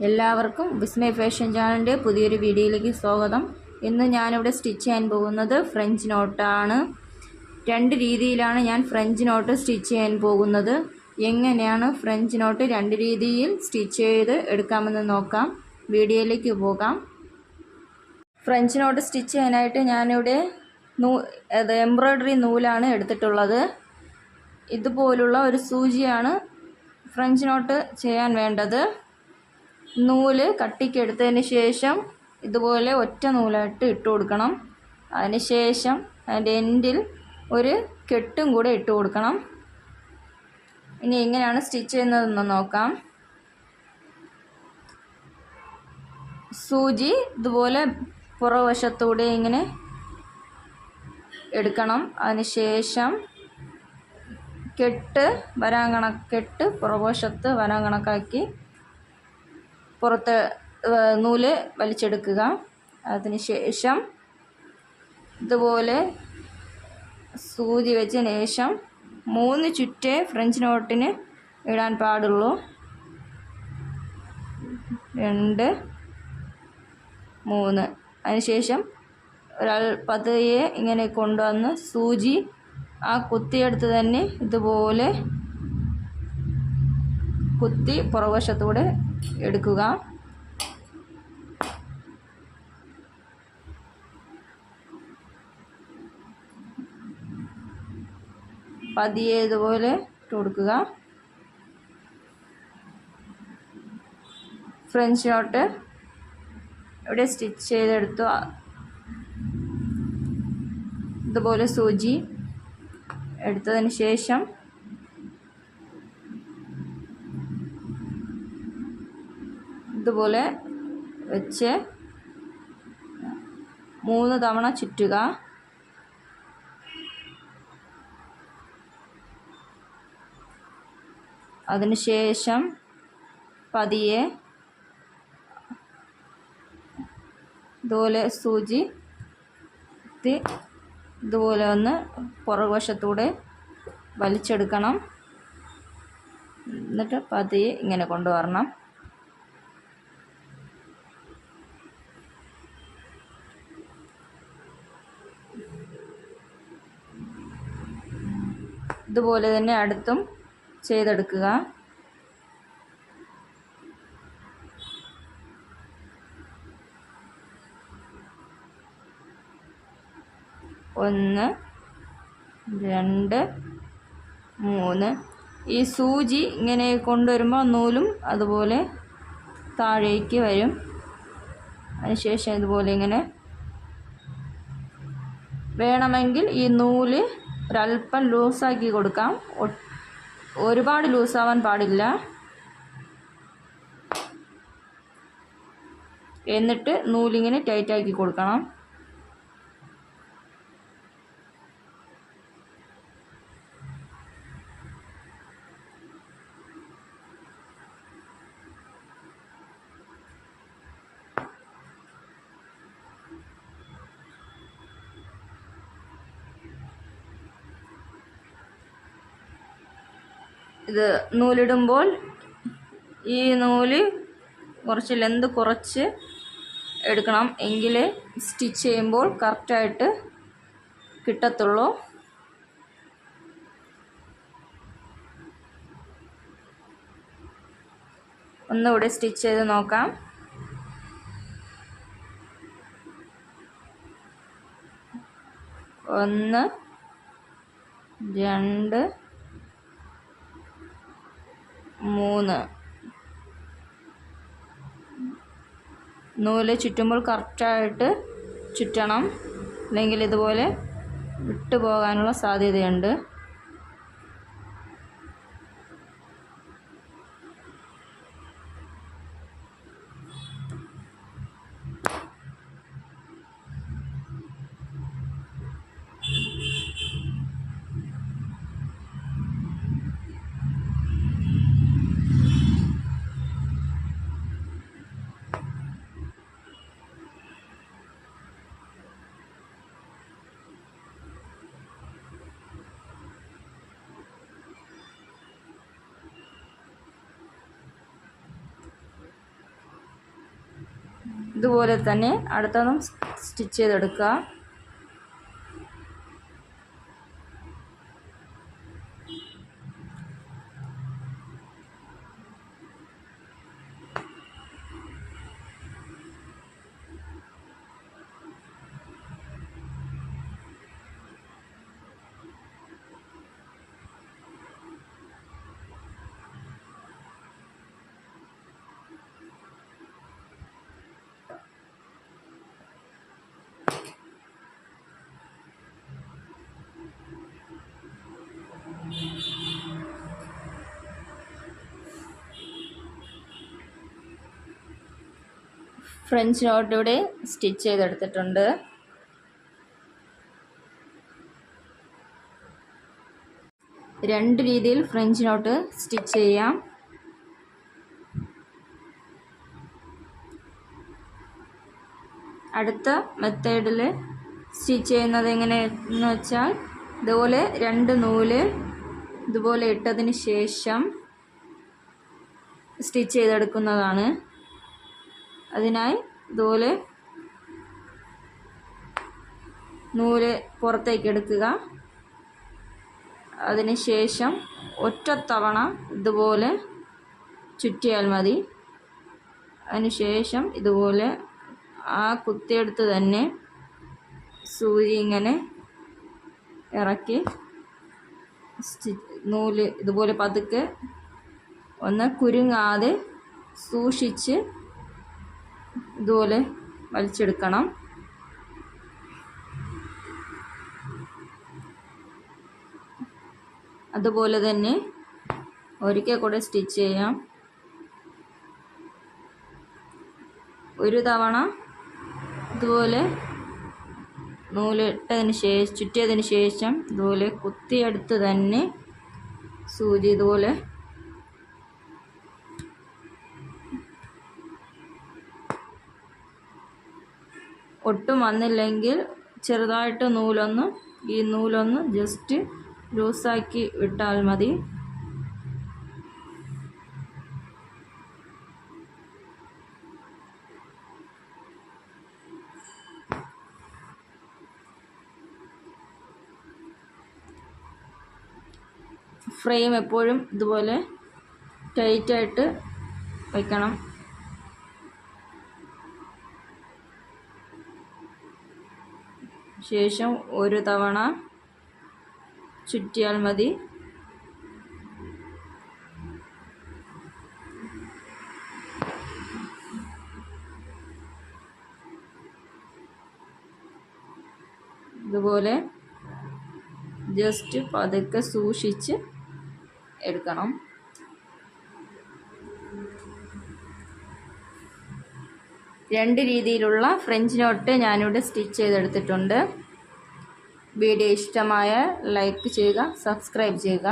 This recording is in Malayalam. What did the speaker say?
എല്ലാവർക്കും വിസ്മയ ഫാഷൻ ചാനലിൻ്റെ പുതിയൊരു വീഡിയോയിലേക്ക് സ്വാഗതം. ഇന്ന് ഞാനിവിടെ സ്റ്റിച്ച് ചെയ്യാൻ പോകുന്നത് ഫ്രഞ്ച് നോട്ടാണ്. രണ്ട് രീതിയിലാണ് ഞാൻ ഫ്രഞ്ച് നോട്ട് സ്റ്റിച്ച് ചെയ്യാൻ പോകുന്നത്. എങ്ങനെയാണ് ഫ്രഞ്ച് നോട്ട് രണ്ട് രീതിയിൽ സ്റ്റിച്ച് ചെയ്ത് എടുക്കാമെന്ന് നോക്കാം. വീഡിയോയിലേക്ക് പോകാം. ഫ്രഞ്ച് നോട്ട് സ്റ്റിച്ച് ചെയ്യാനായിട്ട് ഞാനിവിടെ എംബ്രോയ്ഡറി നൂലാണ് എടുത്തിട്ടുള്ളത്. ഇതുപോലുള്ള ഒരു സൂചിയാണ് ഫ്രഞ്ച് നോട്ട് ചെയ്യാൻ വേണ്ടത്. നൂല് കട്ടിക്കെടുത്തതിന് ശേഷം ഇതുപോലെ ഒറ്റ നൂലായിട്ട് ഇട്ട് കൊടുക്കണം. അതിന് ശേഷം അതിൻ്റെ എൻഡിൽ ഒരു കെട്ടും കൂടെ ഇട്ട് കൊടുക്കണം. ഇനി എങ്ങനെയാണ് സ്റ്റിച്ച് ചെയ്യുന്നതെന്ന് നോക്കാം. സൂചി ഇതുപോലെ പുറവശത്തൂടെ ഇങ്ങനെ എടുക്കണം. അതിന് ശേഷം കെട്ട് പുറവശത്ത് വരാൻ കണക്കാക്കി പുറത്ത് നൂല് വലിച്ചെടുക്കുക. അതിന് ശേഷം ഇതുപോലെ സൂചി വെച്ചതിന് ശേഷം 3 ചുറ്റേ ഫ്രഞ്ച് നോട്ടിന് ഇടാൻ പാടുള്ളൂ. 2, 3. അതിനുശേഷം പതിയെ ഇങ്ങനെ കൊണ്ടുവന്ന് സൂചി ആ കുത്തിയെടുത്ത് തന്നെ ഇതുപോലെ കുത്തി പുറവശത്തൂടെ എടുക്കുക. പതിയെ ഇതുപോലെ ഇട്ട് കൊടുക്കുക. ഫ്രഞ്ച് നോട്ട് ഇവിടെ സ്റ്റിച്ച് ചെയ്തെടുത്തു. ഇതുപോലെ സൂചി എടുത്തതിന് ശേഷം ഇതുപോലെ വെച്ച് 3 തവണ ചുറ്റുക. അതിനുശേഷം പതിയെ ഇതുപോലെ സൂചി ഇതുപോലെ ഒന്ന് പുറകുവശത്തൂടെ വലിച്ചെടുക്കണം. എന്നിട്ട് പതിയെ ഇങ്ങനെ കൊണ്ടുവരണം. ഇതുപോലെ തന്നെ അടുത്തും ചെയ്തെടുക്കുക. ഒന്ന്, 2, 3. ഈ സൂചി ഇങ്ങനെ കൊണ്ടുവരുമ്പോൾ നൂലും അതുപോലെ താഴേക്ക് വരും. അതിനുശേഷം ഇതുപോലെ ഇങ്ങനെ വേണമെങ്കിൽ ഈ നൂല് ഒരല്പം ലൂസാക്കി കൊടുക്കാം. ഒരുപാട് ലൂസാവാൻ പാടില്ല. എന്നിട്ട് നൂലിങ്ങനെ ടൈറ്റാക്കി കൊടുക്കണം. ഇത് നൂലിടുമ്പോൾ ഈ നൂല് കുറച്ച് ലെന്ത് കുറച്ച് എടുക്കണം. എങ്കിലേ സ്റ്റിച്ച് ചെയ്യുമ്പോൾ കറക്റ്റായിട്ട് കിട്ടത്തുള്ളൂ. ഒന്നുകൂടെ സ്റ്റിച്ച് ചെയ്ത് നോക്കാം. ഒന്ന്, 2, 3. നൂല് ചുറ്റുമ്പോൾ കറക്റ്റായിട്ട് ചുറ്റണം. അല്ലെങ്കിൽ ഇതുപോലെ വിട്ടു പോകാനുള്ള സാധ്യതയുണ്ട്. ഇതുപോലെ തന്നെ അടുത്തതും സ്റ്റിച്ച് ചെയ്തെടുക്കുക. ഫ്രഞ്ച് നോട്ട് ഇവിടെ സ്റ്റിച്ച് ചെയ്തെടുത്തിട്ടുണ്ട്. രണ്ട് രീതിയിൽ ഫ്രഞ്ച് നോട്ട് സ്റ്റിച്ച് ചെയ്യാം. അടുത്ത മെത്തേഡിൽ സ്റ്റിച്ച് ചെയ്യുന്നത് എങ്ങനെയെന്ന് വെച്ചാൽ ഇതുപോലെ രണ്ട് നൂല് ഇതുപോലെ ഇട്ടതിന് ശേഷം സ്റ്റിച്ച് ചെയ്തെടുക്കുന്നതാണ്. അതിനായി ഇതുപോലെ നൂല് പുറത്തേക്ക് എടുക്കുക. അതിനുശേഷം ഒറ്റത്തവണ ഇതുപോലെ ചുറ്റിയാൽ മതി. അതിനുശേഷം ഇതുപോലെ ആ കുത്തിയെടുത്ത് തന്നെ സൂചി ഇങ്ങനെ ഇറക്കി നൂല് ഇതുപോലെ പതുക്കെ ഒന്ന് കുരുങ്ങാതെ സൂക്ഷിച്ച് ഇതുപോലെ വലിച്ചെടുക്കണം. അതുപോലെ തന്നെ ഒരിക്കൽ കൂടെ സ്റ്റിച്ച് ചെയ്യാം. ഒരു തവണ ഇതുപോലെ നൂലിട്ടതിന് ശേഷം ചുറ്റിയതിന് ശേഷം ഇതുപോലെ കുത്തിയെടുത്ത് തന്നെ സൂചി ഇതുപോലെ ഒട്ടും വന്നില്ലെങ്കിൽ ചെറുതായിട്ട് ഈ നൂലൊന്ന് ജസ്റ്റ് ലൂസാക്കി വിട്ടാൽ മതി. ഫ്രെയിം എപ്പോഴും ഇതുപോലെ ടൈറ്റായിട്ട് വയ്ക്കണം. ശേഷം ഒരു തവണ ചുറ്റിയാൽ മതി. ഇതുപോലെ ജസ്റ്റ് പതുക്കെ സൂക്ഷിച്ച് എടുക്കണം. രണ്ട് രീതിയിലുള്ള ഫ്രഞ്ച് നോട്ട് ഞാനിവിടെ സ്റ്റിച്ച് ചെയ്തെടുത്തിട്ടുണ്ട്. വീഡിയോ ഇഷ്ടമായ ലൈക്ക് ചെയ്യുക, സബ്സ്ക്രൈബ് ചെയ്യുക.